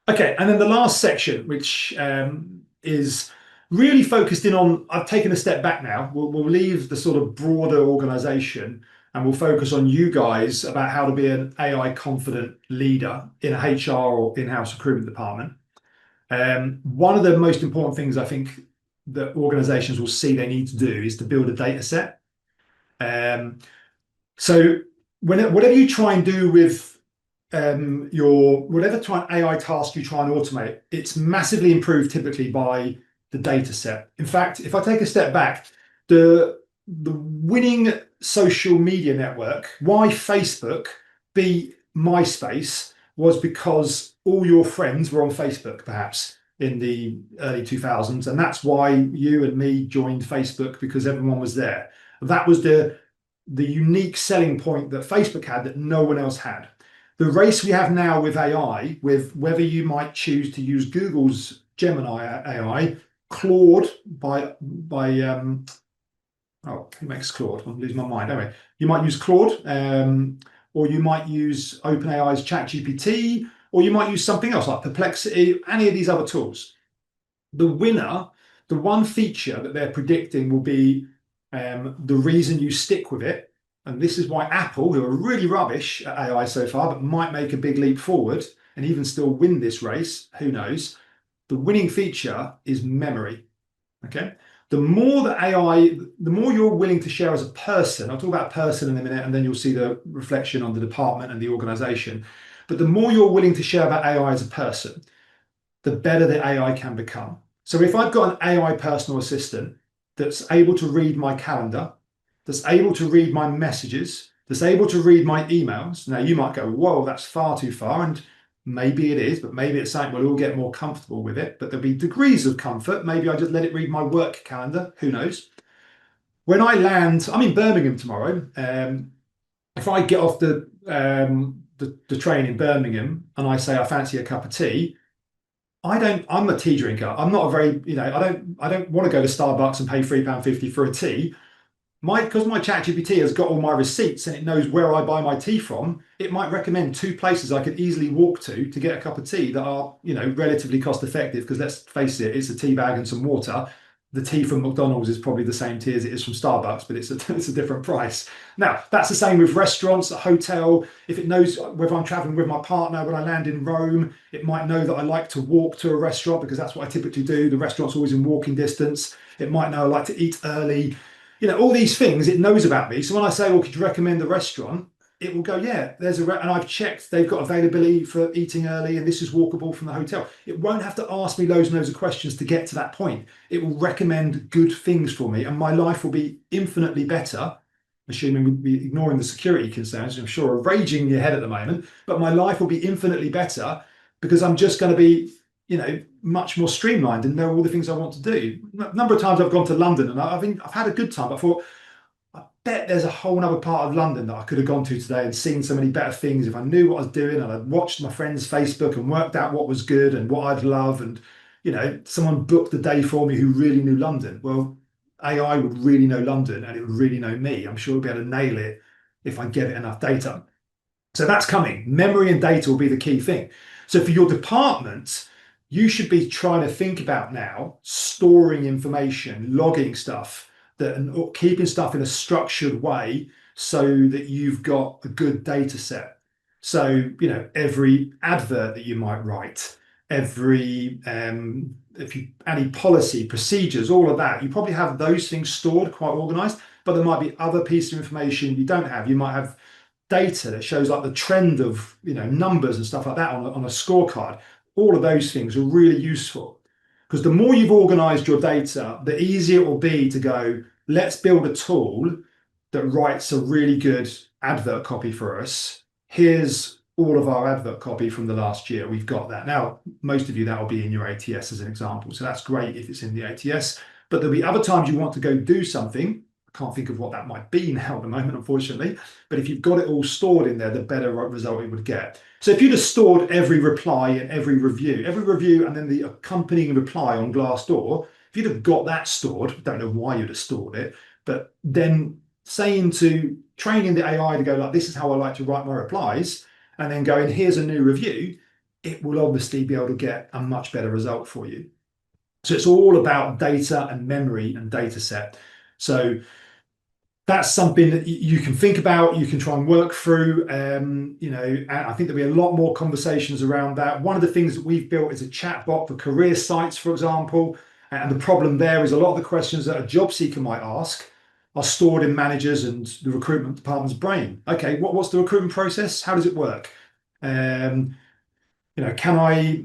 Okay, and then the last section, which is really focused in on, I've taken a step back now. We'll leave the sort of broader organization and we'll focus on you guys about how to be an AI confident leader in a HR or in-house recruitment department. One of the most important things I think that organizations will see they need to do is to build a data set. So whatever you try and do with whatever AI task you try and automate, it's massively improved typically by the data set. In fact, if I take a step back, the winning social media network, why Facebook beat MySpace, was because all your friends were on Facebook, perhaps in the early 2000s, and that's why you and me joined Facebook, because everyone was there. That was the unique selling point that Facebook had that no one else had. The race we have now with AI, with whether you might choose to use Google's Gemini AI, Claude who makes Claude? I'm losing my mind. Anyway, you might use Claude, or you might use OpenAI's ChatGPT, or you might use something else like Perplexity, any of these other tools. The winner, the one feature that they're predicting will be the reason you stick with it. And this is why Apple, who are really rubbish at AI so far, but might make a big leap forward and even still win this race, who knows? The winning feature is memory, okay? The more that AI, the more you're willing to share as a person, I'll talk about person in a minute, and then you'll see the reflection on the department and the organization. But the more you're willing to share about AI as a person, the better the AI can become. So if I've got an AI personal assistant that's able to read my calendar, that's able to read my messages, that's able to read my emails. Now you might go, whoa, that's far too far. And maybe it is, but maybe it's something we'll all get more comfortable with it. But there'll be degrees of comfort. Maybe I just let it read my work calendar. Who knows? When I land, I'm in Birmingham tomorrow. If I get off the train in Birmingham and I say I fancy a cup of tea, I'm a tea drinker. I'm not a very, I don't want to go to Starbucks and pay £3.50 for a tea. Because my ChatGPT has got all my receipts and it knows where I buy my tea from, it might recommend two places I could easily walk to get a cup of tea that are, relatively cost effective. Because let's face it, it's a tea bag and some water. The tea from McDonald's is probably the same tea as it is from Starbucks, but it's a, it's a different price. Now, that's the same with restaurants, a hotel. If it knows whether I'm traveling with my partner, when I land in Rome, it might know that I like to walk to a restaurant because that's what I typically do. The restaurant's always in walking distance. It might know I like to eat early. All these things it knows about me. So when I say, well, could you recommend a restaurant? It will go, yeah, there's and I've checked, they've got availability for eating early and this is walkable from the hotel. It won't have to ask me loads and loads of questions to get to that point. It will recommend good things for me and my life will be infinitely better, assuming we'd be ignoring the security concerns, which I'm sure are raging in your head at the moment, but my life will be infinitely better because I'm just going to be much more streamlined and know all the things I want to do. A number of times I've gone to London and I've had a good time. I thought, I bet there's a whole other part of London that I could have gone to today and seen so many better things if I knew what I was doing and I'd watched my friends' Facebook and worked out what was good and what I'd love. And, someone booked the day for me who really knew London. Well, AI would really know London and it would really know me. I'm sure it'll be able to nail it if I give it enough data. So that's coming. Memory and data will be the key thing. So for your department, you should be trying to think about now storing information, logging stuff, and keeping stuff in a structured way so that you've got a good data set. So, every advert that you might write, every if you any policy, procedures, all of that, you probably have those things stored quite organized, but there might be other pieces of information you don't have. You might have data that shows like the trend of numbers and stuff like that on a scorecard. All of those things are really useful because the more you've organized your data, the easier it will be to go, let's build a tool that writes a really good advert copy for us. Here's all of our advert copy from the last year. We've got that. Now, most of you, that will be in your ATS as an example. So that's great if it's in the ATS, but there'll be other times you want to go do something. I can't think of what that might be now at the moment, unfortunately. But if you've got it all stored in there, the better result it would get. So if you'd have stored every reply and every review, and then the accompanying reply on Glassdoor, if you'd have got that stored, don't know why you'd have stored it, but then saying to training the AI to go like, this is how I like to write my replies, and then going, here's a new review, it will obviously be able to get a much better result for you. So it's all about data and memory and data set. So that's something that you can think about, you can try and work through. I think there'll be a lot more conversations around that. One of the things that we've built is a chatbot for career sites, for example. And the problem there is a lot of the questions that a job seeker might ask are stored in managers and the recruitment department's brain. Okay, what's the recruitment process? How does it work? Can I,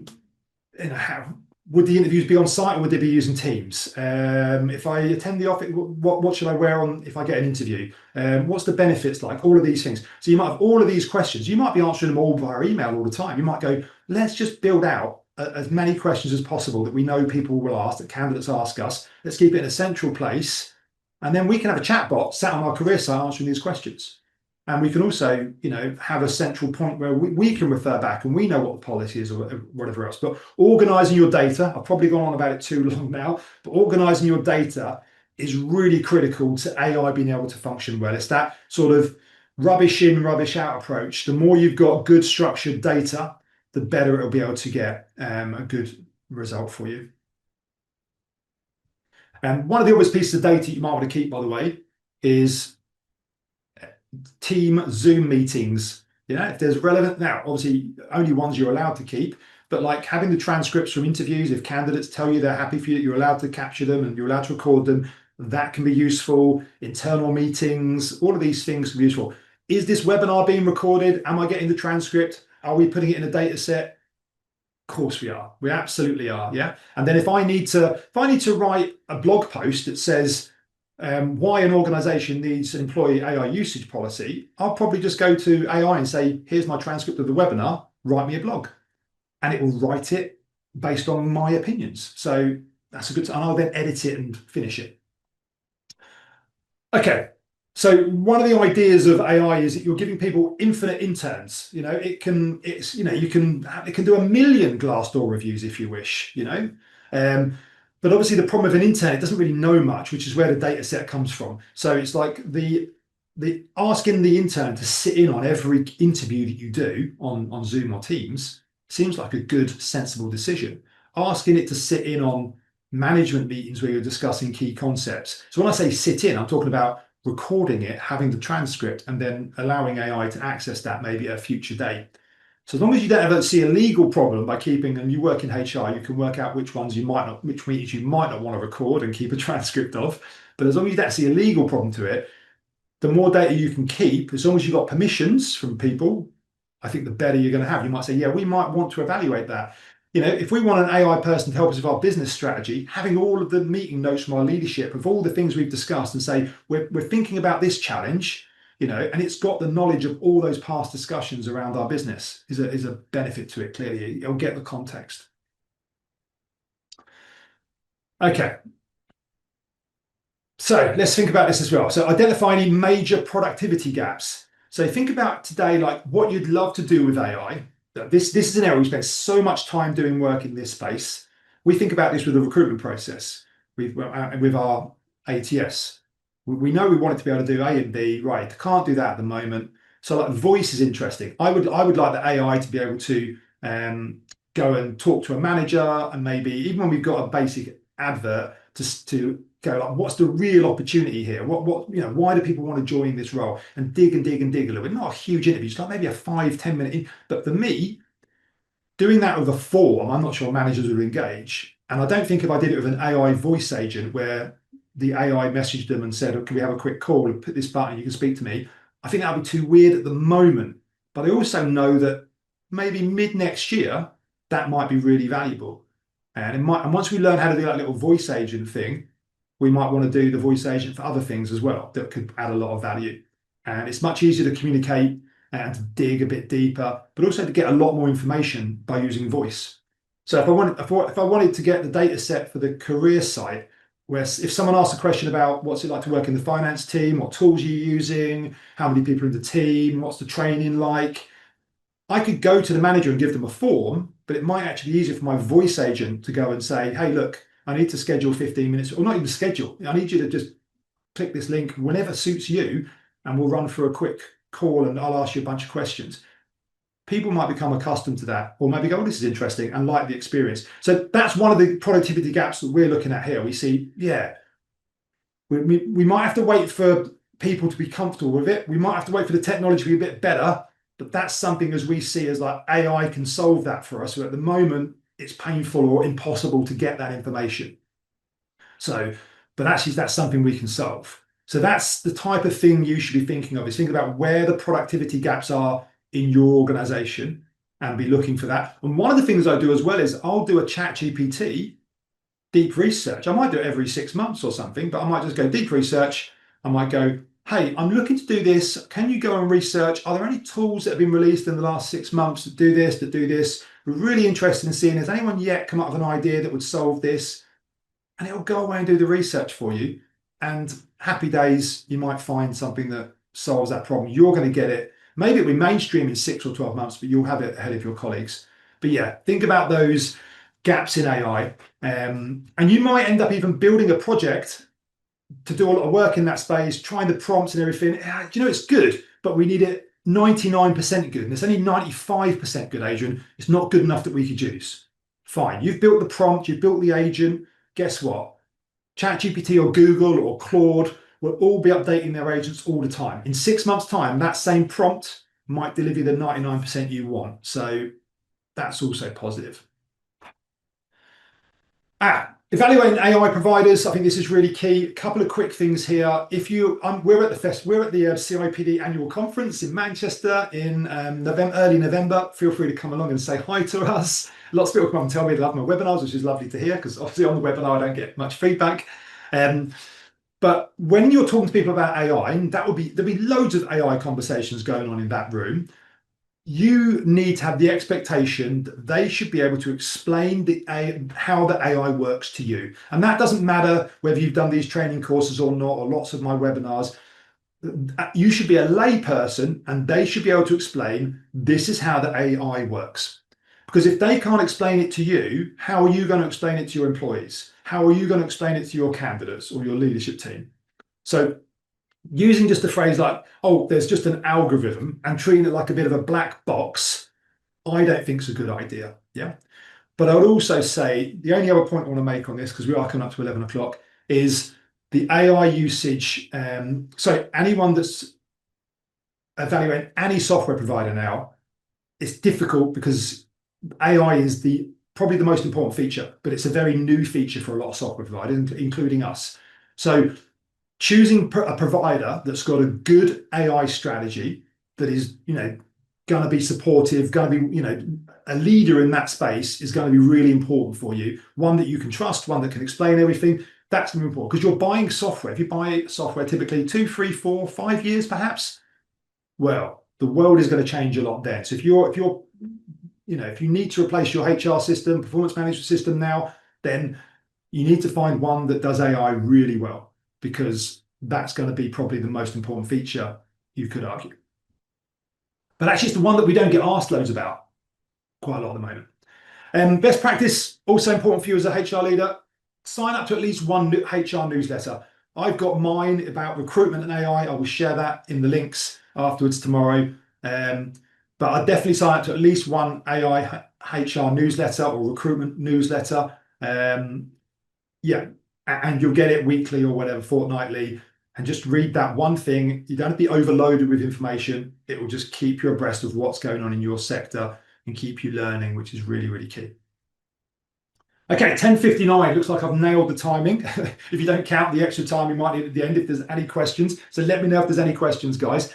would the interviews be on site or would they be using Teams? If I attend the office, what should I wear on if I get an interview? What's the benefits like? All of these things. So you might have all of these questions. You might be answering them all via email all the time. You might go, let's just build out as many questions as possible that we know people will ask, that candidates ask us. Let's keep it in a central place. And then we can have a chatbot sat on our career site answering these questions. And we can also, have a central point where we can refer back and we know what the policy is or whatever else. But organizing your data, I've probably gone on about it too long now, but organizing your data is really critical to AI being able to function well. It's that sort of rubbish in, rubbish out approach. The more you've got good structured data, the better it'll be able to get a good result for you. And one of the obvious pieces of data you might want to keep, by the way, is team Zoom meetings. If there's relevant, now obviously only ones you're allowed to keep, but like having the transcripts from interviews, if candidates tell you they're happy for you, you're allowed to capture them and you're allowed to record them, that can be useful. Internal meetings, all of these things can be useful. Is this webinar being recorded? Am I getting the transcript? Are we putting it in a data set? Of course we are. We absolutely are. Yeah. And then if I need to write a blog post that says why an organization needs an employee AI usage policy, I'll probably just go to AI and say, here's my transcript of the webinar, write me a blog. And it will write it based on my opinions. So that's a good time. And I'll then edit it and finish it. Okay. So one of the ideas of AI is that you're giving people infinite interns. It can do 1 million Glassdoor reviews if you wish. Um, but obviously the problem with an intern, it doesn't really know much, which is where the data set comes from. So it's like the asking the intern to sit in on every interview that you do on Zoom or Teams seems like a good, sensible decision. Asking it to sit in on management meetings where you're discussing key concepts. So when I say sit in, I'm talking about recording it, having the transcript, and then allowing AI to access that maybe at a future date. So as long as you don't ever see a legal problem by keeping, and you work in HR, you can work out which meetings you might not want to record and keep a transcript of. But as long as you don't see a legal problem to it, the more data you can keep, as long as you've got permissions from people, I think the better you're going to have. You might say, yeah, we might want to evaluate that. If we want an AI person to help us with our business strategy, having all of the meeting notes from our leadership of all the things we've discussed and say, we're thinking about this challenge, and it's got the knowledge of all those past discussions around our business is a benefit to it, clearly. It'll get the context. Okay, so let's think about this as well. So identify any major productivity gaps. So think about today, like what you'd love to do with AI. This is an area we spend so much time doing work in this space. We think about this with the recruitment process, with our ATS. We know we want it to be able to do A and B, right? Can't do that at the moment. So like voice is interesting. I would like the AI to be able to go and talk to a manager, and maybe even when we've got a basic advert to go like, what's the real opportunity here? Why do people want to join this role? And dig and dig and dig a little bit. Not a huge interview, just like maybe a 5-10 minute. But for me, doing that with a form, I'm not sure managers would engage. And I don't think if I did it with an AI voice agent where the AI messaged them and said, oh, can we have a quick call and put this button, you can speak to me. I think that would be too weird at the moment. But I also know that maybe mid next year, that might be really valuable. And once we learn how to do that little voice agent thing, we might want to do the voice agent for other things as well that could add a lot of value. And it's much easier to communicate and to dig a bit deeper, but also to get a lot more information by using voice. So if I wanted to get the data set for the career site, where if someone asks a question about what's it like to work in the finance team, what tools you're using, how many people in the team, what's the training like, I could go to the manager and give them a form, but it might actually be easier for my voice agent to go and say, hey, look, I need to schedule 15 minutes, or not even schedule. I need you to just click this link whenever suits you, and we'll run through a quick call and I'll ask you a bunch of questions. People might become accustomed to that, or maybe go, oh, this is interesting, and like the experience. So that's one of the productivity gaps that we're looking at here. We see, yeah, we might have to wait for people to be comfortable with it. We might have to wait for the technology to be a bit better, but that's something as we see as like AI can solve that for us. So at the moment, it's painful or impossible to get that information. So, but actually that's something we can solve. So that's the type of thing you should be thinking of, is think about where the productivity gaps are in your organization and be looking for that. And one of the things I do as well is I'll do a chat GPT deep research. I might do it every 6 months or something, but I might just go deep research. I might go, hey, I'm looking to do this. Can you go and research? Are there any tools that have been released in the last 6 months that do this, that do this? We're really interested in seeing, has anyone yet come up with an idea that would solve this? And it'll go away and do the research for you. And happy days, you might find something that solves that problem. You're going to get it. Maybe it'll be mainstream in 6 or 12 months, but you'll have it ahead of your colleagues. But yeah, think about those gaps in AI. And you might end up even building a project to do a lot of work in that space, trying the prompts and everything. It's good, but we need it 99% good. And it's only 95% good, Adrian. It's not good enough that we could use. Fine. You've built the prompt, you've built the agent. Guess what? ChatGPT or Google or Claude will all be updating their agents all the time. In 6 months' time, that same prompt might deliver the 99% you want. So that's also positive. Evaluating AI providers. I think this is really key. A couple of quick things here. We're at the CIPD annual conference in Manchester in early November. Feel free to come along and say hi to us. Lots of people come and tell me they love my webinars, which is lovely to hear, because obviously on the webinar I don't get much feedback. But when you're talking to people about AI, and there'll be loads of AI conversations going on in that room. You need to have the expectation that they should be able to explain how the AI works to you. And that doesn't matter whether you've done these training courses or not, or lots of my webinars. you should be a lay person and they should be able to explain this is how the AI works. Because if they can't explain it to you, how are you going to explain it to your employees? How are you going to explain it to your candidates or your leadership team? So using just a phrase like, oh, there's just an algorithm and treating it like a bit of a black box, I don't think is a good idea. Yeah. But I would also say the only other point I want to make on this, because we are coming up to 11 o'clock, is the AI usage. So anyone that's evaluating any software provider now, it's difficult because AI is probably the most important feature, but it's a very new feature for a lot of software providers, including us. So choosing a provider that's got a good AI strategy that is, going to be supportive, going to be, a leader in that space is going to be really important for you. One that you can trust, one that can explain everything. That's going to be important because you're buying software. If you buy software, typically 2, 3, 4, 5 years, perhaps, well, the world is going to change a lot then. So if you need to replace your HR system, performance management system now, then you need to find one that does AI really well, because that's going to be probably the most important feature, you could argue. But actually, it's the one that we don't get asked loads about quite a lot at the moment. Best practice, also important for you as a HR leader, sign up to at least one HR newsletter. I've got mine about recruitment and AI. I will share that in the links afterwards tomorrow. But I'd definitely sign up to at least one AI HR newsletter or recruitment newsletter. Yeah, and you'll get it weekly or whatever, fortnightly, and just read that one thing. You don't have to be overloaded with information. It will just keep you abreast of what's going on in your sector and keep you learning, which is really, really key. Okay, 10:59, looks like I've nailed the timing. If you don't count the extra time we might need at the end, if there's any questions. So let me know if there's any questions, guys.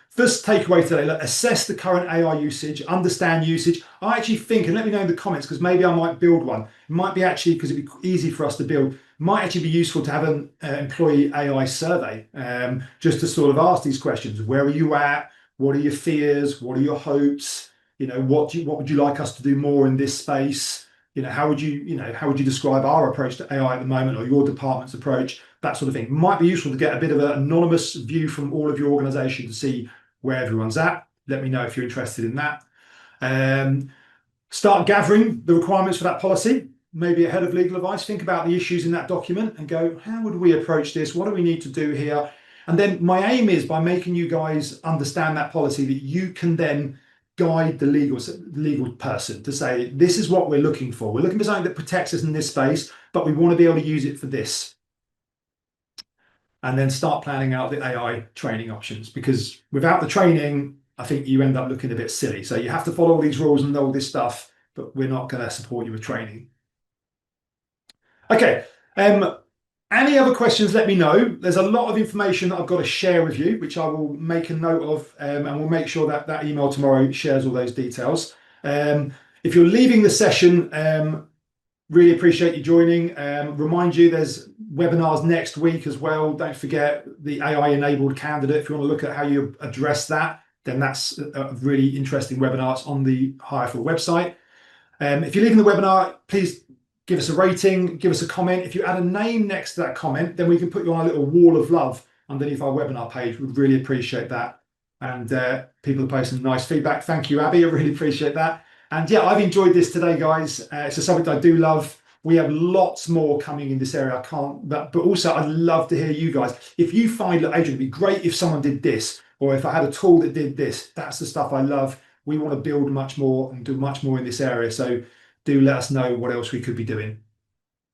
First takeaway today, look, assess the current AI usage, understand usage. I actually think, and let me know in the comments, because maybe I might build one. It might be actually, because it'd be easy for us to build, it might actually be useful to have an employee AI survey, just to sort of ask these questions. Where are you at? What are your fears? What are your hopes? What would you like us to do more in this space? How would you describe our approach to AI at the moment, or your department's approach? That sort of thing. Might be useful to get a bit of an anonymous view from all of your organization to see where everyone's at. Let me know if you're interested in that. Start gathering the requirements for that policy, maybe ahead of legal advice. Think about the issues in that document and go, how would we approach this? What do we need to do here? And then my aim is, by making you guys understand that policy, that you can then guide the legal person to say, this is what we're looking for. We're looking for something that protects us in this space, but we want to be able to use it for this. And then start planning out the AI training options, because without the training, I think you end up looking a bit silly. So you have to follow all these rules and all this stuff, but we're not going to support you with training. Okay. Any other questions, let me know. There's a lot of information that I've got to share with you, which I will make a note of, and we'll make sure that that email tomorrow shares all those details. If you're leaving the session, really appreciate you joining. Remind you, there's webinars next week as well. Don't forget the AI-enabled candidate. If you want to look at how you address that, then that's a really interesting webinar. It's on the hireful website. If you're leaving the webinar, please give us a rating, give us a comment. If you add a name next to that comment, then we can put you on a little wall of love underneath our webinar page. We'd really appreciate that. And people are posting nice feedback. Thank you, Abby. I really appreciate that. And yeah, I've enjoyed this today, guys. It's a subject I do love. We have lots more coming in this area. But also I'd love to hear you guys. If you find, look, Adrian, it'd be great if someone did this, or if I had a tool that did this. That's the stuff I love. We want to build much more and do much more in this area. So do let us know what else we could be doing.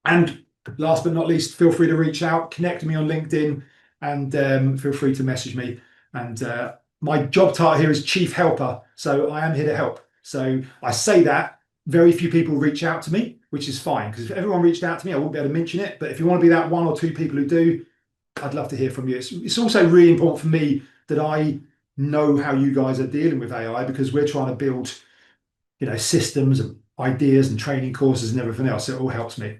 And last but not least, feel free to reach out, connect with me on LinkedIn, and feel free to message me. And my job title here is Chief Helper. So I am here to help. So I say that, very few people reach out to me, which is fine, because if everyone reached out to me, I wouldn't be able to mention it. But if you want to be that 1 or 2 people who do, I'd love to hear from you. It's also really important for me that I know how you guys are dealing with AI, because we're trying to build, systems and ideas and training courses and everything else. So it all helps me.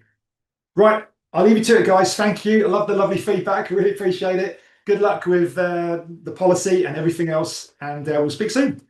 Right, I'll leave you to it, guys. Thank you. I love the lovely feedback. I really appreciate it. Good luck with the policy and everything else, and we'll speak soon.